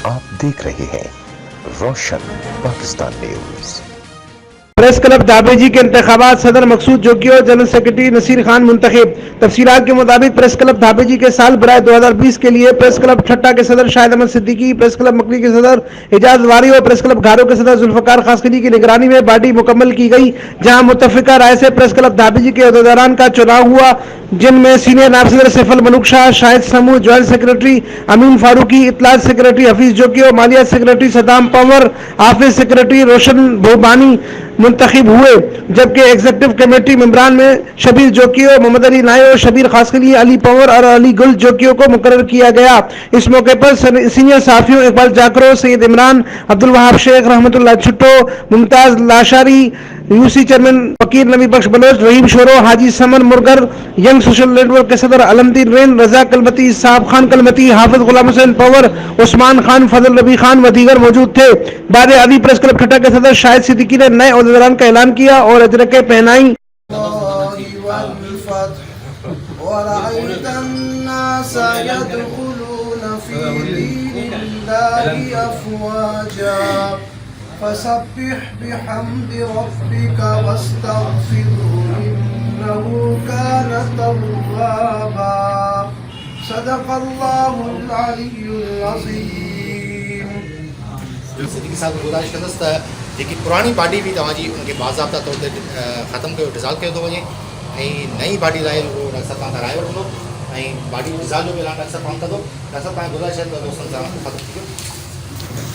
आप देख रहे हैं रोशन पाकिस्तान न्यूज। प्रेस क्लब दाबेजी के इंतखाबात सदर मकसूद जोगी और जनरल सेक्रेटरी नसीर खान मुंतखब। तफसीलात के मुताबिक प्रेस क्लब दाबेजी के साल बराए 2020 के लिए प्रेस क्लब ठट्टा के सदर शाहिद अहमद सिद्दीकी, प्रेस क्लब मकली के सदर एजाज वारी और प्रेस क्लब घारो के सदर जुल्फकार खासकली की निगरानी में बॉडी मुकम्मल की गई, जहां मुत्तफिका राय से प्रेस क्लब दाबेजी के अहदेदारान का चुनाव हुआ, जिनमें सीनियर नायब सदर सैफुल मलूक शाह, शाहिद समूह, ज्वाइंट सेक्रेटरी अमीन फारूकी, इत्तलात सेक्रेटरी हफीज जोगी और मालियात सेक्रेटरी सदाम पंवर, हाफिज सेक्रेटरी रोशन भोबानी मुंतखब हुए, जबकि एग्जीक्यूटिव कमेटी मेंबरान में शबीर जोकियो, मोहम्मद अली नायो, शबीर खासकली, अली पंवर और अली गुल जोकियो को मुकर्रर किया गया। इस मौके पर सीनियर साफियों इकबाल जाकरो, सैयद इमरान, अब्दुल वहाब शेख, रहमतुल्लाह छुट्टो, मुमताज लाशारी, यूसी चेयरमैन वकील नबी बख्श बलोच, रहीम शोरो, हाजी समन मुरगर, यंग सोशल नेटवर्क के सदर अलमदीन रेन, रजा कलमती, साहब खान कलमती, हाफिज गुलाम हुसैन पंवर, उस्मान खान, फजल रबी खान व दीगर मौजूद थे। बाद अली प्रेस क्लब ठट्टा के सदर शाहिद सिद्दीकी ने नए अहदेदारान का ऐलान किया और अजरकें पहनाई। فسبح بحمد ربك واستغفره إنه كان توابا صدق الله العلي العظيم. सिद्दीकी साहब गुज़ारिश कंदुसि त जेकी पुराणी बॉडी हुई तव्हांजी उनखे बाज़ाब्ता तौर ते ख़तमु कयो, डिज़ॉल्व कयो थो वञे ऐं नई बॉडी लाइ उहो डॉक्टर साहब तव्हां राय वठंदो ऐं बॉडी डिज़ॉल्व जो बि ऐलान डॉक्टर साहब पाण कंदो। डॉक्टर साहब तव्हांजी गुज़ारिश आहे त दोस्तनि सां ख़तमु थी वियो।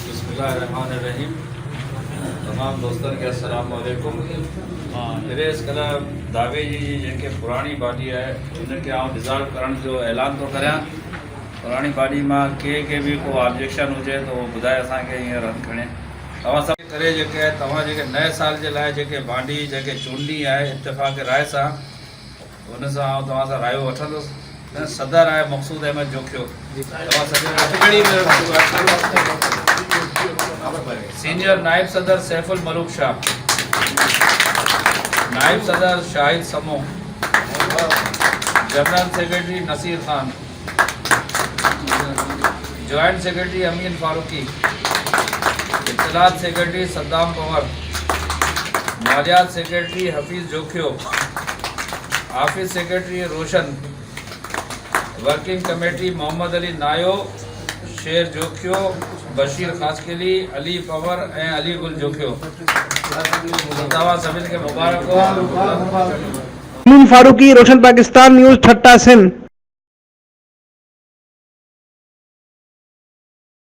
बिस्मिल्लाहिर्रहमानिर्रहीम। तमाम दोस्तनि खे अस्सलाम वालेकुम। प्रेस क्लब दाबेजी जी जेके पुराणी बॉडी आहे उनखे आउं डिज़ॉल्व करण जो ऐलान थो करियां। पुराणी बॉडी मां के बि को ऑब्जेक्शन हुजे त उहो ॿुधाए असांखे हींअर हथ खणे। तव्हां सभु करे जेके तव्हां जेके नए साल जे लाइ जेके बॉडी जेके चूंडनी आहे इत्तेफ़ाक़ राय सां, हुन सां आउं तव्हां सां रायो वठंदुसि। सदर आहे मक़सूद अहमद जोखियो, तव्हां सीनियर नायब सदर सैफुल मलूक शाह, नायब सदर Shahid Samoo, general secretary Naseer Khan, joint secretary Amin Farooqui, इत्तलात सेक्रेटरी सदाम पंवर, मालियात सेक्रेटरी हफीज जोखियो, हाफिज secretary Roshan, working committee Mohammad Ali Nayo, Sher Jokhio, Bashir खासकली, Ali Panwar ऐं अली गुल जोखियो। तव्हां सभिनि खे मुबारक हो। अमीन फारूकी, रोशन पाकिस्तान न्यूज़, ठट्टा सिंध।